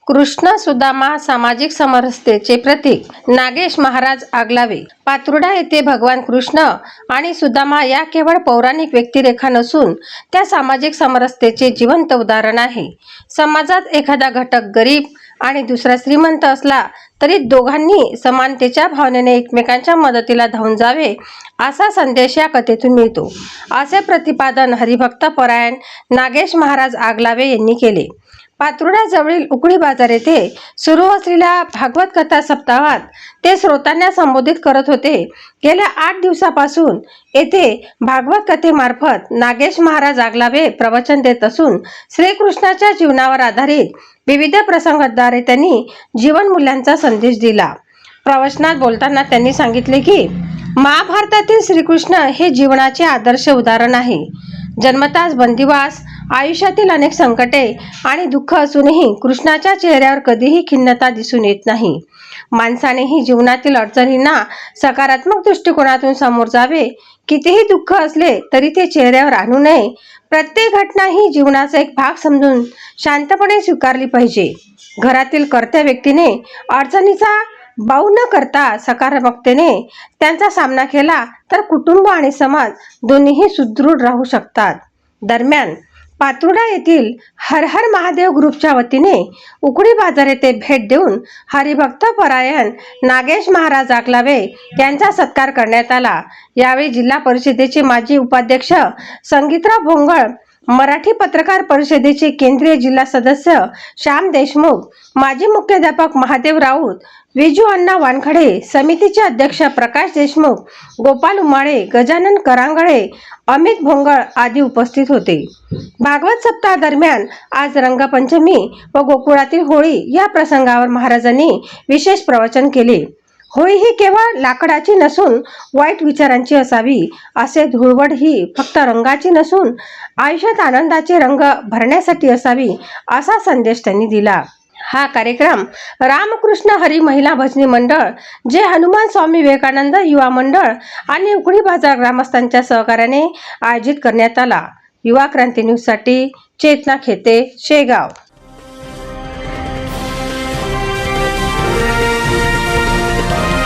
कृष्ण सुदामा सामाजिक समरसतेचे प्रतीक नागेश महाराज आगलावे। पातुर्डा येथे भगवान कृष्ण आणि सुदामा या केवळ पौराणिक व्यक्तिरेखा नसून त्या सामाजिक समरसतेचे जिवंत उदाहरण आहे। समाजात एखादा घटक गरीब आणि दुसरा श्रीमंत असला तरी दोघांनी समानतेच्या भावनेने एकमेकांच्या मदतीला धावून जावे असा संदेश या कथेतून मिळतो, असे प्रतिपादन हरिभक्त परायण नागेश महाराज आगलावे यांनी केले। पातुर्डा जवळील उकडी बाजार येथे सुरू असलेल्या भागवत कथा सप्ताहात ते श्रोतांना संबोधित करत होते। गेल्या 8 दिवसापासून येथे भागवत कथेमार्फत नागेश महाराज आगलावे प्रवचन देत असून श्रीकृष्णाच्या जीवनावर आधारित विविध प्रसंगाद्वारे त्यांनी जीवन मूल्यांचा संदेश दिला। प्रवचनात बोलताना त्यांनी सांगितले की महाभारतातील श्रीकृष्ण हे जीवनाचे आदर्श उदाहरण आहे। जन्मताच बंदिवास, आयुष्यातील अनेक संकटे आणि दुःख असूनही कृष्णाच्या चेहऱ्यावर कधीही खिन्नता दिसून येत नाही। माणसानेही जीवनातील अडचणींना सकारात्मक दृष्टिकोनातून समोर जावे। कितीही दुःख असले तरी ते चेहऱ्यावर आणू नये। प्रत्येक घटना ही जीवनाचा एक भाग समजून शांतपणे स्वीकारली पाहिजे। घरातील कर्त्या व्यक्तीने अडचणीचा बाऊ न करता सकारात्मकतेने त्यांचा सामना केला तर कुटुंब आणि समाज दोन्हीही सुदृढ राहू शकतात। दरम्यान पातुर्डा येथील हर हर महादेव ग्रुपच्या वतीने उकडी बाजार येथे भेट देऊन हरिभक्त परायण नागेश महाराज आगलावे यांचा सत्कार करण्यात आला। यावेळी जिल्हा परिषदेचे माजी उपाध्यक्ष संगीतराव भोंगळ, मराठी पत्रकार परिषदेचे केंद्रीय जिल्हा सदस्य श्याम देशमुख, माजी मुख्याध्यापक महादेव राऊत, विजू अण्णा वानखडे, समितीचे अध्यक्ष प्रकाश देशमुख, गोपाल उमाळे, गजानन करांगळे, अमित भोंगळ आदी उपस्थित होते। भागवत सप्ताह दरम्यान आज रंगपंचमी व गोकुळातील होळी या प्रसंगावर महाराजांनी विशेष प्रवचन केले। होळी ही केवळ लाकडाची नसून वाईट विचारांची असावी, असे धुळवड ही फक्त रंगाची नसून आयुष्यात आनंदाचे रंग भरण्यासाठी असावी, असा संदेश त्यांनी दिला। हा कार्यक्रम रामकृष्ण हरी महिला भजनी मंडळ, जे हनुमान स्वामी विवेकानंद युवा मंडळ आणि उकडी बाजार ग्रामस्थांच्या सहकार्याने आयोजित करण्यात आला। युवा क्रांती न्यूज साठी चेतना खेते, शेगाव।